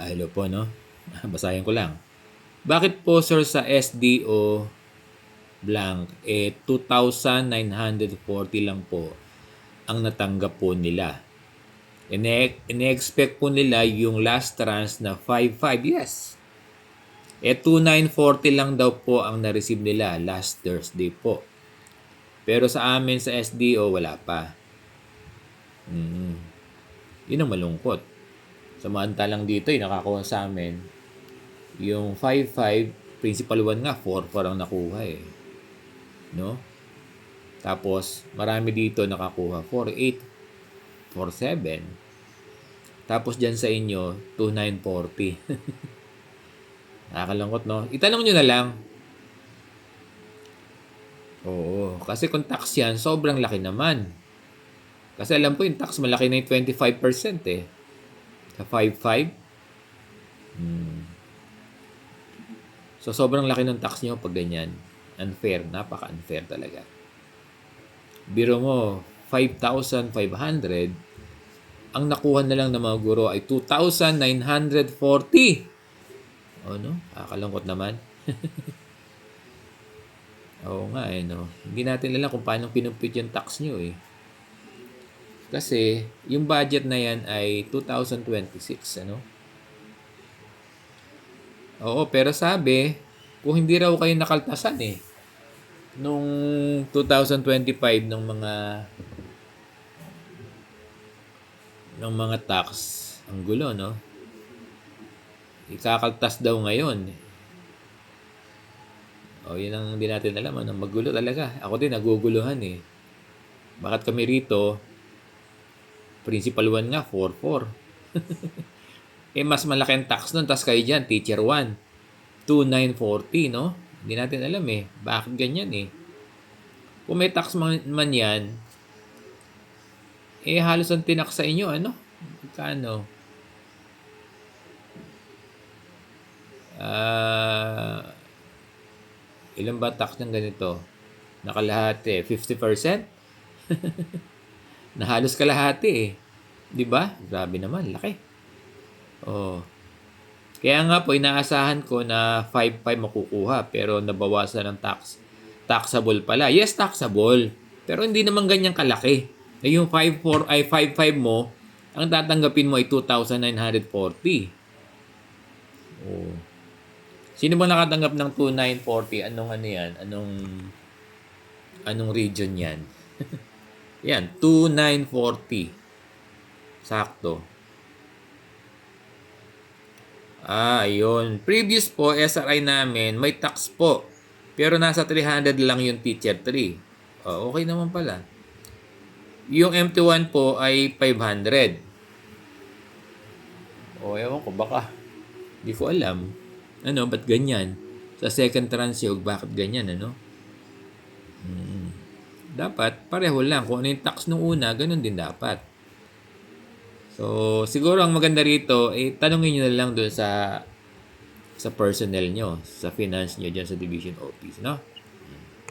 Hello po, no? Basahin ko lang. Bakit po, sir, sa SDO blank, 2,940 lang po ang natanggap po nila. Ine-expect po nila yung last tranche na 5,500. Yes. 2,940 lang daw po ang na-receive nila last Thursday po. Pero sa amin sa SDO, wala pa. Yun ang malungkot. Samantalang dito, nakakuha sa amin, yung 5,500, principal 1 nga, 4,4 ang nakuha eh. No? Tapos, marami dito nakakuha 4,800, 4,700. Tapos dyan sa inyo, 2,940. Nakakalungkot, no? Itanong nyo na lang. Oo, kasi kung tax yan, sobrang laki naman. Kasi alam ko yung tax malaki na yung 25% eh. Sa 5,500. So, sobrang laki ng tax nyo pag ganyan. Unfair. Napaka-unfair talaga. Biro mo, 5,500. Ang nakuha na lang ng mga guro ay 2,940. O, no? Kakalungkot naman. Oo nga eh, no? Hindi natin alam kung paano pinumpit yung tax nyo eh. Kasi, yung budget na yan ay 2026, ano? Oo, pero sabi, kung hindi raw kayo nakaltasan eh, nung 2025 ng mga tax, ang gulo, no? Ikakaltas daw ngayon. O, yun ang hindi natin alam, ano? Magulo talaga. Ako din, naguguluhan eh. Bakit kami rito, principal 1 nga, 4,4. Mas malaki ang tax nun, tas kayo dyan, teacher 1, 2,940, no? Hindi natin alam eh. Bakit ganyan eh? Kung may tax man yan, halos ang tinak sa inyo, ano? Kano? Ilan ba tax ng ganito? Nakalahati, 50%? Na halos kalahati eh. 'Di ba? Grabe naman, laki. Oh. Kaya nga po, inaasahan ko na 5,500 makukuha pero nabawasan ng tax. Taxable pala. Yes, taxable. Pero hindi naman ganyang kalaki. Yung 5,400 ay 5,500 mo, ang tatanggapin mo ay 2,940. Oh. Sino ba nakatanggap ng 2,940? Anong ano yan? Anong region yan? Yan, 2,940. Sakto. Ayun. Previous po, SRI namin, may tax po. Pero nasa 300 lang yung teacher 3. Okay naman pala. Yung MT1 po ay 500. Ewan ko, baka. Di ko alam. Ano, ba't ganyan? Sa second tranche, bakit ganyan, ano? Dapat, pareho lang. Kung ano yung tax nung una, ganun din dapat. So, siguro ang maganda rito, tanongin nyo na lang doon sa personnel nyo, sa finance nyo dyan sa division office, no?